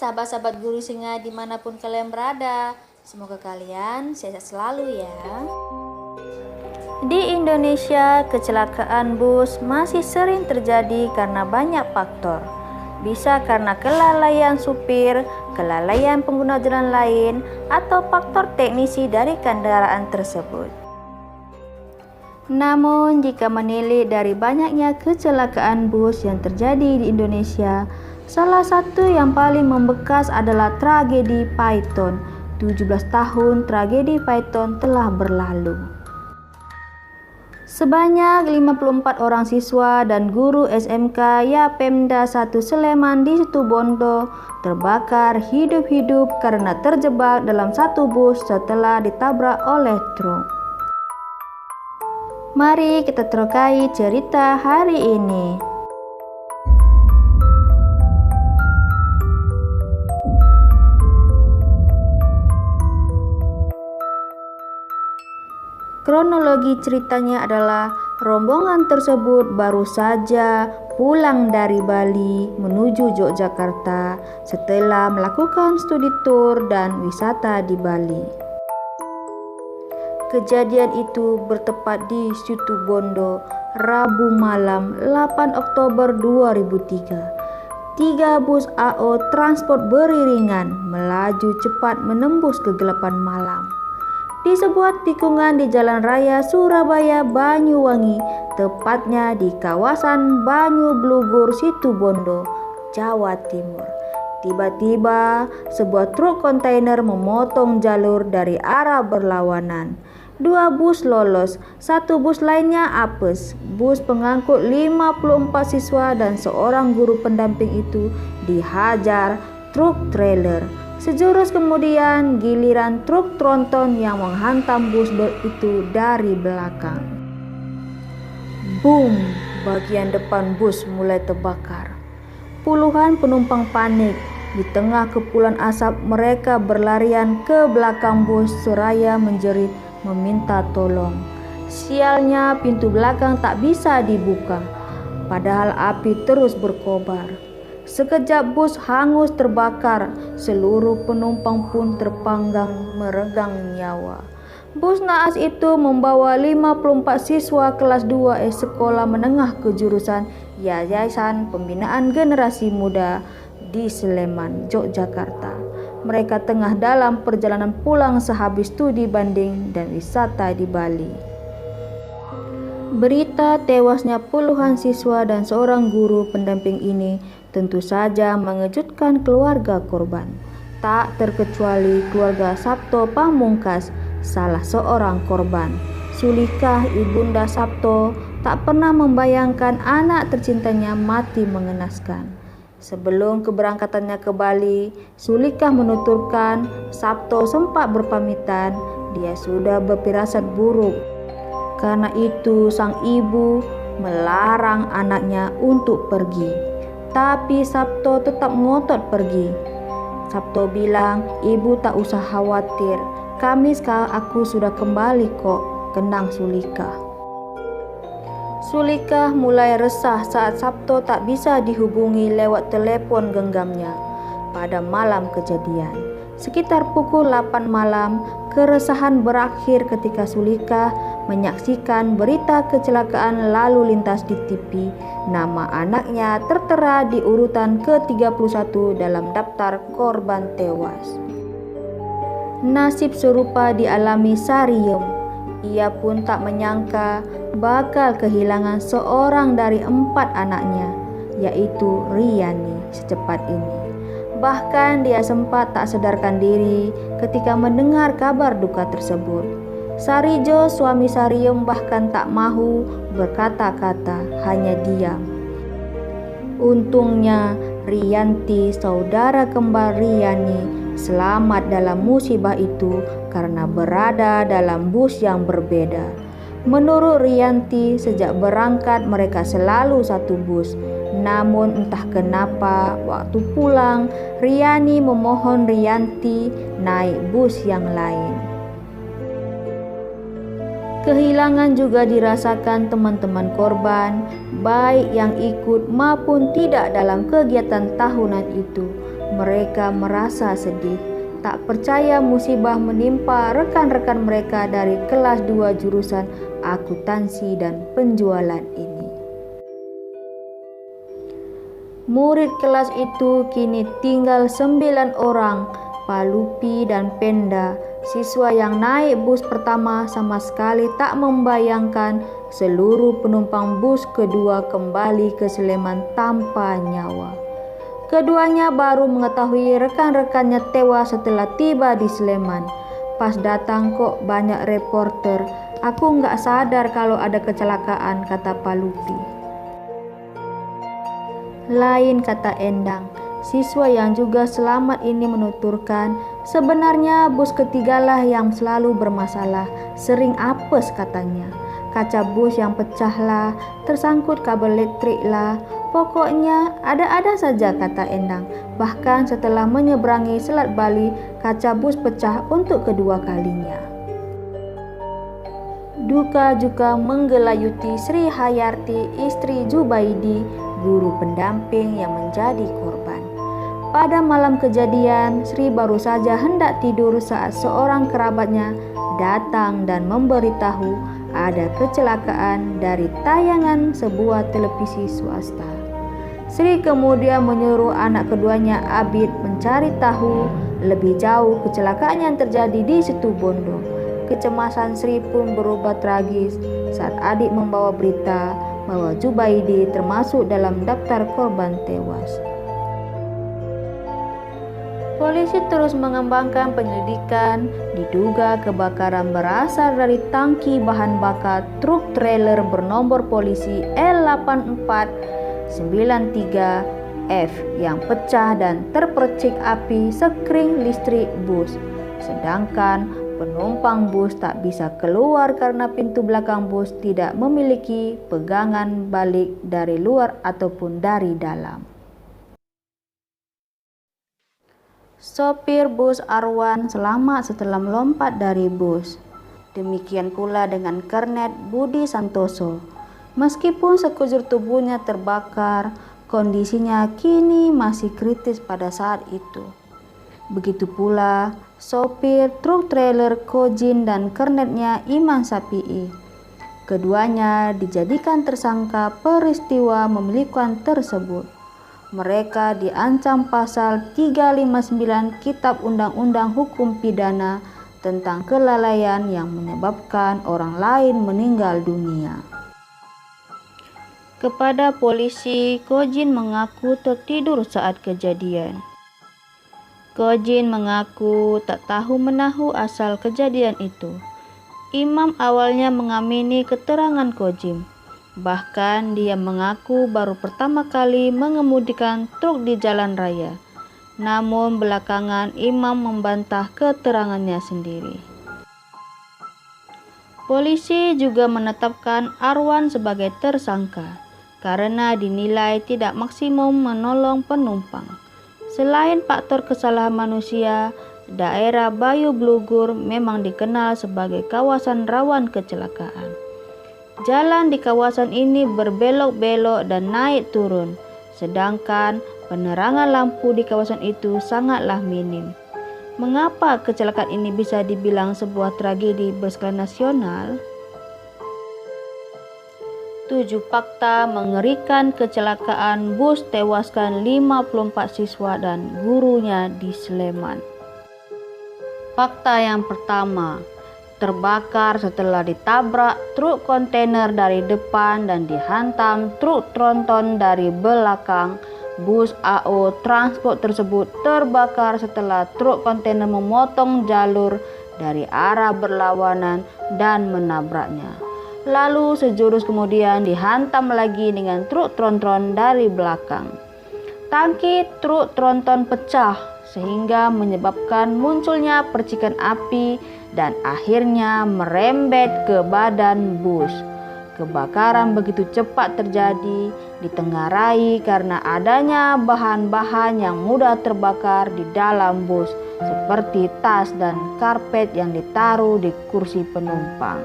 sahabat-sahabat Guru Singa dimanapun kalian berada. Semoga kalian sehat selalu ya. Di Indonesia, kecelakaan bus masih sering terjadi karena banyak faktor. Bisa karena kelalaian supir, kelalaian pengguna jalan lain, atau faktor teknisi dari kendaraan tersebut. Namun, jika menilik dari banyaknya kecelakaan bus yang terjadi di Indonesia, salah satu yang paling membekas adalah tragedi Python. 17 tahun tragedi Python telah berlalu. Sebanyak 54 orang siswa dan guru SMK Yapemda 1 Sleman di Situbondo terbakar hidup-hidup karena terjebak dalam satu bus setelah ditabrak oleh truk. Mari kita terokai cerita hari ini. Kronologi ceritanya adalah rombongan tersebut baru saja pulang dari Bali menuju Yogyakarta setelah melakukan studi tour dan wisata di Bali. Kejadian itu bertepat di Situbondo, Rabu malam 8 Oktober 2003. 3 bus AO transport beriringan melaju cepat menembus kegelapan malam. Di sebuah tikungan di Jalan Raya Surabaya Banyuwangi, tepatnya di kawasan Banyu Blugur, Situbondo, Jawa Timur. Tiba-tiba, sebuah truk kontainer memotong jalur dari arah berlawanan. 2 bus lolos, 1 bus lainnya apes. Bus pengangkut 54 siswa dan seorang guru pendamping itu dihajar truk trailer. Sejurus kemudian, giliran truk tronton yang menghantam bus itu dari belakang. Boom! Bagian depan bus mulai terbakar. Puluhan penumpang panik. Di tengah kepulan asap, mereka berlarian ke belakang bus seraya menjerit meminta tolong. Sialnya, pintu belakang tak bisa dibuka, padahal api terus berkobar. Sekejap bus hangus terbakar, seluruh penumpang pun terpanggang meregang nyawa. Bus naas itu membawa 54 siswa kelas 2 sekolah menengah kejurusan Yayasan Pembinaan Generasi Muda di Sleman, Yogyakarta. Mereka tengah dalam perjalanan pulang sehabis studi banding dan wisata di Bali. Berita tewasnya puluhan siswa dan seorang guru pendamping ini tentu saja mengejutkan keluarga korban. Tak terkecuali keluarga Sabto Pamungkas, salah seorang korban. Sulikah ibunda Sabto tak pernah membayangkan anak tercintanya mati mengenaskan. Sebelum keberangkatannya ke Bali, Sulikah menuturkan Sabto sempat berpamitan dia sudah berfirasat buruk. Karena itu sang ibu melarang anaknya untuk pergi. Tapi Sabto tetap ngotot pergi. Sabto bilang, "Ibu tak usah khawatir, Kamis aku sudah kembali kok," kenang Sulikah. Sulikah mulai resah saat Sabto tak bisa dihubungi lewat telepon genggamnya pada malam kejadian. Sekitar pukul 8 malam, keresahan berakhir ketika Sulikah menyaksikan berita kecelakaan lalu lintas di TV. Nama anaknya tertera di urutan ke-31 dalam daftar korban tewas. Nasib serupa dialami Sariem. Ia pun tak menyangka bakal kehilangan seorang dari 4 anaknya, yaitu Riani, secepat ini. Bahkan dia sempat tak sadarkan diri ketika mendengar kabar duka tersebut. Sarijo, suami Sariem, bahkan tak mahu berkata-kata, hanya diam. Untungnya Rianti, saudara kembar Riani, selamat dalam musibah itu karena berada dalam bus yang berbeda. Menurut Rianti, sejak berangkat mereka selalu satu bus. Namun entah kenapa waktu pulang Riani memohon Rianti naik bus yang lain. Kehilangan juga dirasakan teman-teman korban, baik yang ikut maupun tidak dalam kegiatan tahunan itu. Mereka merasa sedih, tak percaya musibah menimpa rekan-rekan mereka dari kelas 2 jurusan akuntansi dan penjualan ini. Murid kelas itu kini tinggal 9 orang, Palupi dan Penda. Siswa yang naik bus pertama sama sekali tak membayangkan seluruh penumpang bus kedua kembali ke Sleman tanpa nyawa. Keduanya baru mengetahui rekan-rekannya tewas setelah tiba di Sleman. Pas datang kok banyak reporter. Aku nggak sadar kalau ada kecelakaan, kata Palupi. Lain, kata Endang. Siswa yang juga selamat ini menuturkan, sebenarnya bus ketigalah yang selalu bermasalah, sering apes katanya. Kaca bus yang pecah lah, tersangkut kabel listrik lah, pokoknya ada-ada saja, kata Endang. Bahkan setelah menyeberangi Selat Bali, kaca bus pecah untuk kedua kalinya. Duka juga menggelayuti Sri Hayarti, istri Jubaidi, guru pendamping yang menjadi korban. Pada malam kejadian, Sri baru saja hendak tidur saat seorang kerabatnya datang dan memberitahu ada kecelakaan dari tayangan sebuah televisi swasta. Sri kemudian menyuruh anak keduanya Abid mencari tahu lebih jauh kecelakaan yang terjadi di Situbondo. Kecemasan Sri pun berubah tragis saat adik membawa berita bahwa Jubaidi termasuk dalam daftar korban tewas. Polisi terus mengembangkan penyelidikan. Diduga kebakaran berasal dari tangki bahan bakar truk trailer bernomor polisi L8493F yang pecah dan terpercik api sekring listrik bus. Sedangkan penumpang bus tak bisa keluar karena pintu belakang bus tidak memiliki pegangan balik dari luar ataupun dari dalam. Sopir bus Arwan selamat setelah melompat dari bus. Demikian pula dengan Kernet Budi Santoso. Meskipun sekujur tubuhnya terbakar, kondisinya kini masih kritis pada saat itu. Begitu pula sopir truk trailer Kojin dan kernetnya Iman Sapi'i. Keduanya dijadikan tersangka peristiwa memilikan tersebut. Mereka diancam pasal 359 Kitab Undang-Undang Hukum Pidana tentang kelalaian yang menyebabkan orang lain meninggal dunia. Kepada polisi, Kojin mengaku tertidur saat kejadian. Kojin mengaku tak tahu menahu asal kejadian itu. Imam awalnya mengamini keterangan Kojin. Bahkan dia mengaku baru pertama kali mengemudikan truk di jalan raya. Namun belakangan Imam membantah keterangannya sendiri. Polisi juga menetapkan Arwan sebagai tersangka karena dinilai tidak maksimum menolong penumpang. Selain faktor kesalahan manusia, daerah Bayu Blugur memang dikenal sebagai kawasan rawan kecelakaan. Jalan di kawasan ini berbelok-belok dan naik turun, sedangkan penerangan lampu di kawasan itu sangatlah minim. Mengapa kecelakaan ini bisa dibilang sebuah tragedi berskala nasional? 7 fakta mengerikan kecelakaan bus tewaskan 54 siswa dan gurunya di Sleman. Fakta yang pertama, terbakar setelah ditabrak truk kontainer dari depan dan dihantam truk tronton dari belakang. Bus AO Transport tersebut terbakar setelah truk kontainer memotong jalur dari arah berlawanan dan menabraknya. Lalu sejurus kemudian dihantam lagi dengan truk tronton dari belakang. Tangki truk tronton pecah sehingga menyebabkan munculnya percikan api dan akhirnya merembet ke badan bus. Kebakaran begitu cepat terjadi ditengarai karena adanya bahan-bahan yang mudah terbakar di dalam bus seperti tas dan karpet yang ditaruh di kursi penumpang.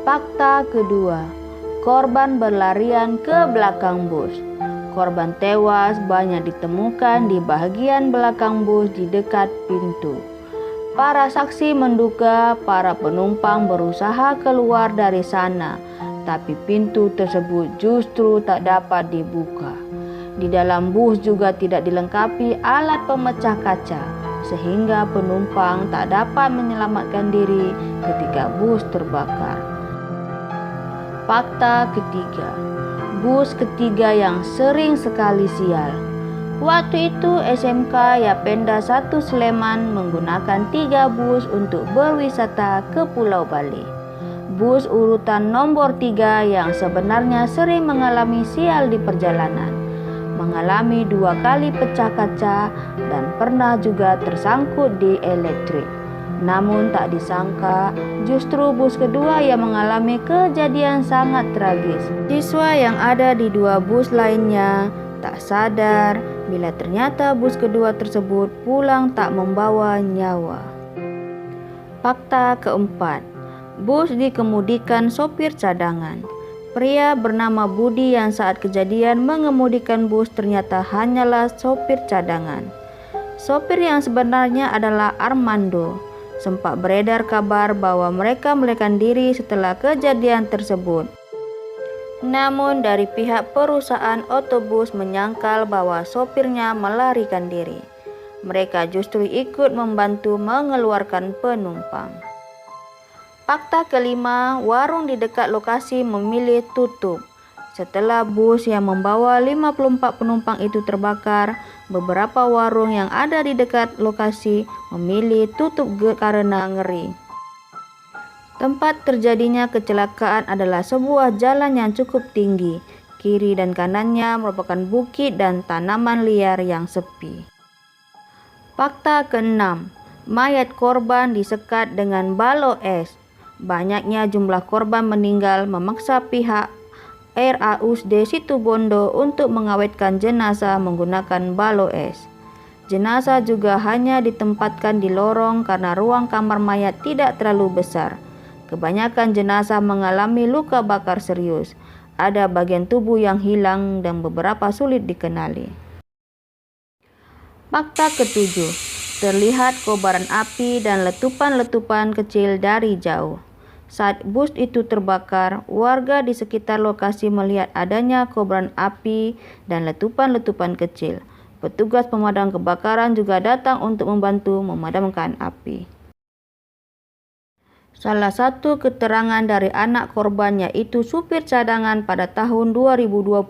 Fakta kedua, korban berlarian ke belakang bus. Korban tewas banyak ditemukan di bagian belakang bus di dekat pintu. Para saksi menduga para penumpang berusaha keluar dari sana, tapi pintu tersebut justru tak dapat dibuka. Di dalam bus juga tidak dilengkapi alat pemecah kaca, sehingga penumpang tak dapat menyelamatkan diri ketika bus terbakar. Fakta ketiga, bus ketiga yang sering sekali sial. Waktu itu SMK Yapenda 1 Sleman menggunakan 3 bus untuk berwisata ke Pulau Bali. Bus urutan nomor 3 yang sebenarnya sering mengalami sial di perjalanan, mengalami 2 kali pecah kaca dan pernah juga tersangkut di elektrik. Namun tak disangka justru bus kedua yang mengalami kejadian sangat tragis. Siswa yang ada di 2 bus lainnya tak sadar bila ternyata bus kedua tersebut pulang tak membawa nyawa. Fakta keempat, bus dikemudikan sopir cadangan. Pria bernama Budi yang saat kejadian mengemudikan bus ternyata hanyalah sopir cadangan. Sopir yang sebenarnya adalah Armando. Sempat beredar kabar bahwa mereka melarikan diri setelah kejadian tersebut. Namun dari pihak perusahaan otobus menyangkal bahwa sopirnya melarikan diri. Mereka justru ikut membantu mengeluarkan penumpang. Fakta kelima, warung di dekat lokasi memilih tutup. Setelah bus yang membawa 54 penumpang itu terbakar, beberapa warung yang ada di dekat lokasi memilih tutup karena ngeri. Tempat terjadinya kecelakaan adalah sebuah jalan yang cukup tinggi. Kiri dan kanannya merupakan bukit dan tanaman liar yang sepi. Fakta keenam, mayat korban disekat dengan balok es. Banyaknya jumlah korban meninggal memaksa pihak RAUSD Situbondo untuk mengawetkan jenazah menggunakan balok es. Jenazah juga hanya ditempatkan di lorong karena ruang kamar mayat tidak terlalu besar. Kebanyakan jenazah mengalami luka bakar serius. Ada bagian tubuh yang hilang dan beberapa sulit dikenali. Fakta ketujuh, terlihat kobaran api dan letupan-letupan kecil dari jauh. Saat bus itu terbakar, warga di sekitar lokasi melihat adanya kobaran api dan letupan-letupan kecil. Petugas pemadam kebakaran juga datang untuk membantu memadamkan api. Salah satu keterangan dari anak korban yaitu supir cadangan pada tahun 2020,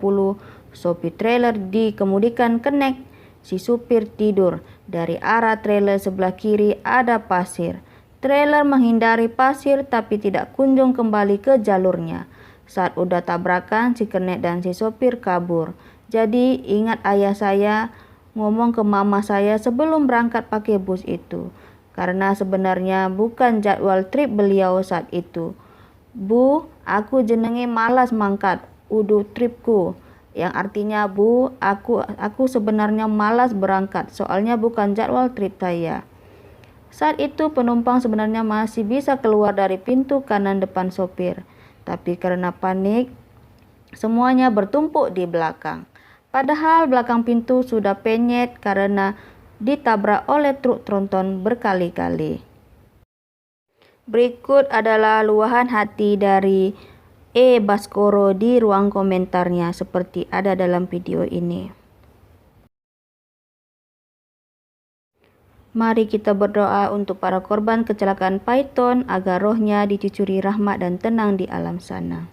sopir trailer dikemudikan kenek. Si supir tidur. Dari arah trailer sebelah kiri ada pasir. Trailer menghindari pasir tapi tidak kunjung kembali ke jalurnya. Saat udah tabrakan, si kenek dan si sopir kabur. Jadi ingat ayah saya ngomong ke mama saya sebelum berangkat pakai bus itu. Karena sebenarnya bukan jadwal trip beliau saat itu. Bu, aku jenenge malas mangkat udu tripku. Yang artinya, Bu, aku sebenarnya malas berangkat soalnya bukan jadwal trip saya. Saat itu penumpang sebenarnya masih bisa keluar dari pintu kanan depan sopir. Tapi karena panik, semuanya bertumpuk di belakang. Padahal belakang pintu sudah penyet karena ditabrak oleh truk tronton berkali-kali. Berikut adalah luahan hati dari Baskoro di ruang komentarnya seperti ada dalam video ini. Mari kita berdoa untuk para korban kecelakaan Python agar rohnya dicucuri rahmat dan tenang di alam sana.